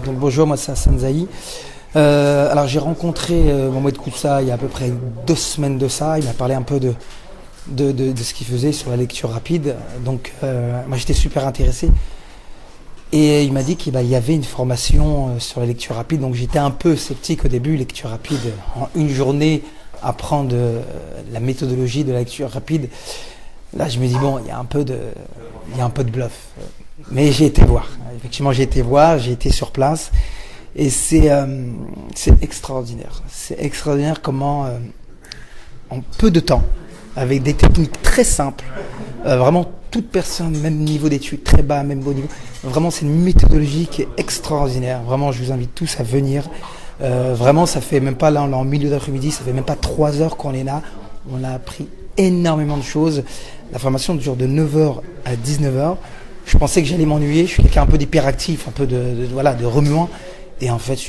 Donc bonjour, moi c'est Hassan Zahi. Alors j'ai rencontré Mohamed Koussa il y a à peu près 2 semaines de ça. Il m'a parlé un peu de ce qu'il faisait sur la lecture rapide. Donc moi j'étais super intéressé. Et il m'a dit qu'il y avait une formation sur la lecture rapide. Donc j'étais un peu sceptique au début. Lecture rapide, en une journée, apprendre la méthodologie de la lecture rapide. Là je me dis bon, il y a un peu de bluff. Mais j'ai été voir. Effectivement, j'ai été sur place. Et c'est extraordinaire. C'est extraordinaire comment, en peu de temps, avec des techniques très simples, vraiment toute personne, même niveau d'études, très bas, même haut niveau, vraiment c'est une méthodologie qui est extraordinaire. Vraiment, je vous invite tous à venir. Vraiment, ça fait même pas, là, on est en milieu d'après-midi, ça fait même pas 3 heures qu'on est là. On a appris énormément de choses. La formation dure de 9h à 19h. Je pensais que j'allais m'ennuyer. Je suis quelqu'un un peu d'hyperactif, un peu de remuant. Et en fait,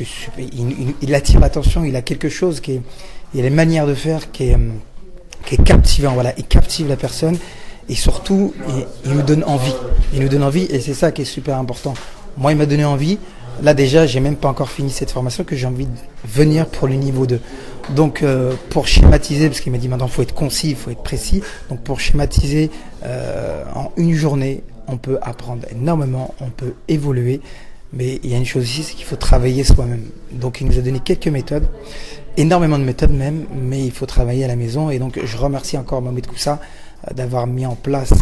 il attire l'attention. Il a quelque chose il a une manière de faire qui est captivant. Voilà, il captive la personne et surtout, il nous donne envie. Il nous donne envie et c'est ça qui est super important. Moi, il m'a donné envie. Là déjà, j'ai même pas encore fini cette formation que j'ai envie de venir pour le niveau 2. Donc pour schématiser, parce qu'il m'a dit maintenant il faut être concis, il faut être précis. Donc pour schématiser, en une journée, on peut apprendre énormément, on peut évoluer. Mais il y a une chose ici, c'est qu'il faut travailler soi-même. Donc il nous a donné quelques méthodes, énormément de méthodes même, mais il faut travailler à la maison. Et donc je remercie encore Mohamed Koussa d'avoir mis en place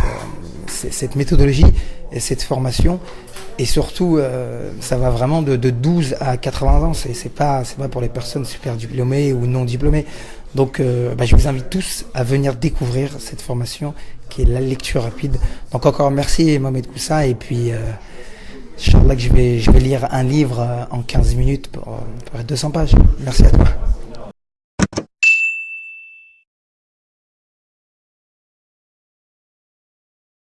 cette méthodologie et cette formation. Et surtout, ça va vraiment de 12 à 80 ans. C'est pas pour les personnes super diplômées ou non diplômées. Donc, je vous invite tous à venir découvrir cette formation qui est la lecture rapide. Donc encore merci Mohamed Koussa. Et puis, Inch'Allah que je vais lire un livre en 15 minutes pour 200 pages. Merci à toi.